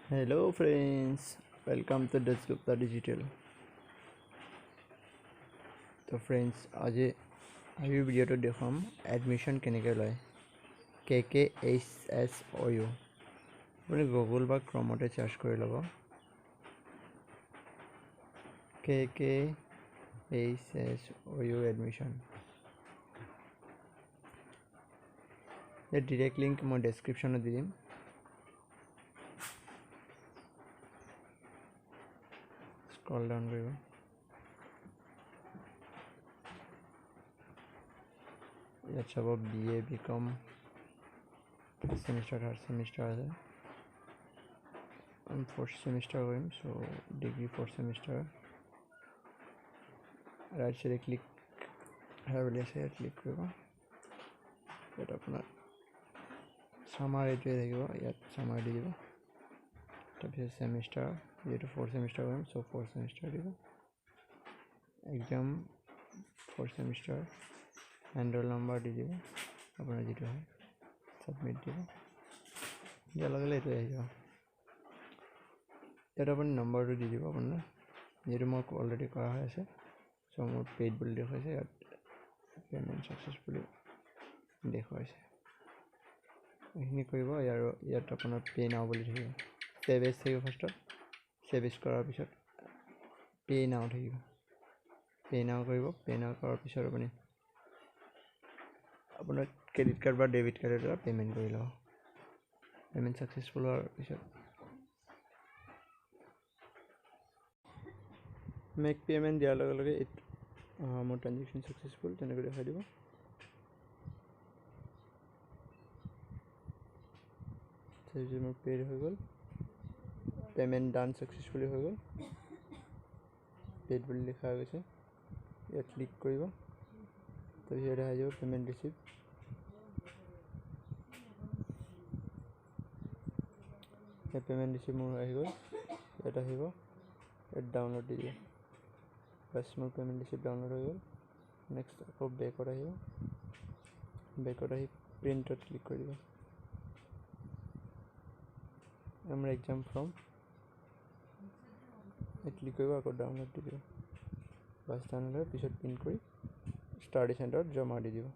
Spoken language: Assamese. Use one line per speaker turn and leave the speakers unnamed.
Hello friends, welcome to Desktop Digital. So friends, আজি ভিডিঅ'টো দেখাম এডমিশন কেনেকৈ লয় KKHSOU আপুনি গুগল বা ক্ৰমতে চাৰ্চ কৰি ল'ব KKHSOU এডমিশন এই ডাইৰেক্ট লিংক মই ডেছক্ৰিপশ্যনত দি দিম স্ক্ৰল ডাউন কৰিব ইয়াত চাব BA BCom first semester third semester আছে আমি ফ'ৰ্থ সেমিষ্টাৰ কৰিম চ' ডিগ্ৰী ফ'ৰ্থ সেমিষ্টাৰ ৰাইট চাইডে ক্লিক বুলি আছে ইয়াত ক্লিক কৰিব ইয়াত আপোনাৰ সামাৰ এইটোৱে থাকিব ইয়াত সামাৰ দি দিব তাৰপিছত সেমিষ্টাৰ যেহেতু ফ'ৰ্থ সেমিষ্টাৰ কৰিম চ' ফ'ৰ্থ সেমিষ্টাৰ দিব exam fourth semester enrol number দি দিব আপোনাৰ যিটো হয় সাবমিট দিব দিয়াৰ লগে লগে এইটোৱে আহি যাব ইয়াত আপুনি নম্বৰটো দি দিব আপোনাৰ যিহেতু মোৰ অলৰেডি কৰা হৈ আছে চ' মোৰ পেইড বুলি দেখুৱাইছে ইয়াত পে'মেণ্ট ছাকচেছফুলি দেখুৱাইছে এইখিনি কৰিব আৰু ইয়াত আপোনাৰ পে' নাও বুলি থাকিব ছেভ এজ থাকিব ফাৰ্ষ্টত ছেভ এজ কৰাৰ পিছত পে' নাও থাকিব পে' নাও কৰিব পে' নাও কৰাৰ পিছত আপুনি আপোনাৰ ক্ৰেডিট কাৰ্ড বা ডেবিট কাৰ্ডৰ দ্বাৰা পে'মেণ্ট কৰি ল'ব পে'মেণ্ট ছাকচেছফুল হোৱাৰ পিছত মেক পে'মেণ্ট দিয়াৰ লগে লগে মোৰ ট্ৰানজেকশ্যন ছাকচেছফুল তেনেকৈ দেখাই দিব মোৰ পে'ড হৈ গ'ল পে'মেণ্ট ডান ছাকচেছফুলি হৈ গ'ল পে'ড বুলি লিখা গৈছে ইয়াত ক্লিক কৰিব তাৰপিছত আহি যাব পে'মেণ্ট ৰিচিপ্ট পে'মেণ্ট ৰিচিপ্ট মোৰ আহি গ'ল ইয়াত আহিব ইয়াত ডাউনলোড দি দিব বাছ মোৰ পে'মেণ্ট ৰিচিপ্ট ডাউনলোড হৈ গ'ল নেক্সট আকৌ বেকত আহিব বেকত আহি প্ৰিণ্টত ক্লিক কৰি দিব আমাৰ এক্সাম ফৰ্ম ক্লিক কৰিব আকৌ ডাউনলোড দি দিব বাছ ডাউনলোড পিছত প্ৰিণ্ট কৰি ষ্টাডি চেণ্টাৰত জমা দি দিব